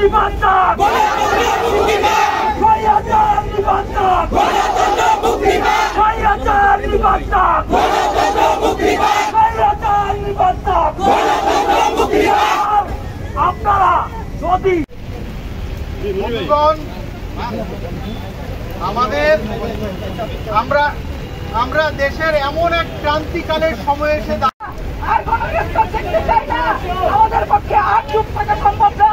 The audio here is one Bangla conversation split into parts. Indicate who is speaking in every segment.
Speaker 1: নিবন্ধন স্বৈরাচার নিবন্ধন স্বৈরাচার নিবন্ধন স্বৈরাচার নিবন্ধন। আপনারা যদি
Speaker 2: আমাদের আমরা দেশের এমন এক ক্রান্তিকালের সময় এসে
Speaker 1: আর কোন গ্রেফতার দেখতে চাই না। আমাদের পক্ষে আর চুপ থাকা সম্ভব না।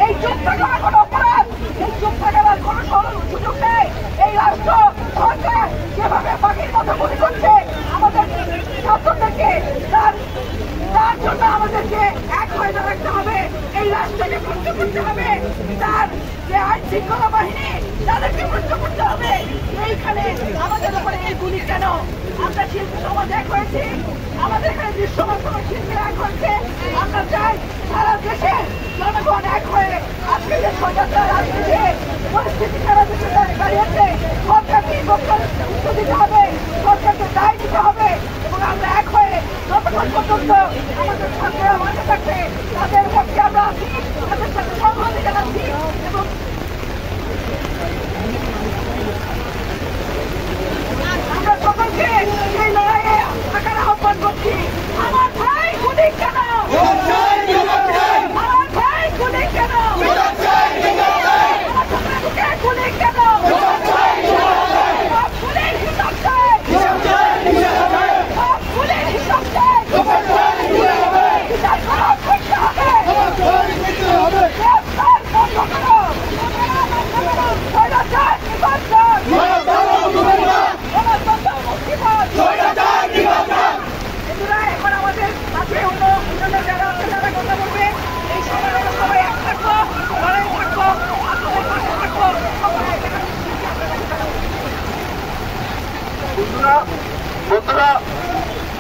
Speaker 1: এই চুপ থাকা এখন অপরাধ। এই চুপ থাকার আর কোনো সুযোগ নেই। এই রাষ্ট্র সরকার যেভাবে বাকির মতো গুলি করছে আমাদের ছাত্রদেরকে, তার জন্য আমাদেরকে এক হয়ে দাঁড়াতে হবে। এই রাষ্ট্রকে বন্ধ করতে হবে। তার যে আইন শৃঙ্খলা বাহিনী তাদেরকে বন্ধ করতে হবে। এইখানে আমাদের উপরে এই গুলি কেন? আমরা শিল্পী সমাজ এক হয়েছি। আমাদের এখানে দৃশ্যমান কোন শিল্পীরা এক হয়েছে। আমরা চাই সারা দেশে জনগণ এক হয়ে আজকে যে স্বৈরাচার রাজনীতি পরিস্থিতি সারা দেশে দাঁড়িয়েছে সরকারকে উত্তর দিতে হবে, সরকারকে দায় দিতে হবে এবং আমরা এক হয়ে যতক্ষণ পর্যন্ত আমাদের ছাত্ররা মাঠে থাকবে তাদের পক্ষে আমরা আছি, তাদের সাথে সংহতি জানাচ্ছি এবং আমরা সকলকে এই লড়াইয়ে থাকার আহ্বান করছি। আমার ভাই গুলি কেন? আমার ভাই গুলি কেন? আমার ছাত্রকে গুলি কেন? সব গুলির হিসাব চাই। সব গুলির হিসাব চাই। বিচার করা করতে হবে। গ্রেফতার বন্ধ করো। স্বৈরাচার নিবন্ধন। এখন আমাদের কাছে অন্য যারা আছে তারা কথা বলবে। এই সময় সবাই এক থাকবো, লড়াই থাকবো, আপনাদের পাশে থাকবো।
Speaker 3: বন্ধুরা,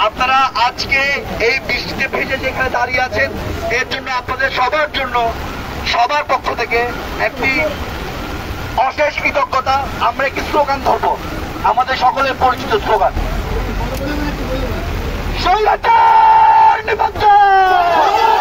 Speaker 3: আপনারা আজকে এই বৃষ্টিতে ভেজে যেখানে দাঁড়িয়ে আছেন এর জন্য আপনাদের সবার জন্য সবার পক্ষ থেকে একটি অশেষ কৃতজ্ঞতা। আমরা একটি স্লোগান ধরবো, আমাদের সকলের পরিচিত স্লোগান, স্বৈরাচার নিবন্ধন।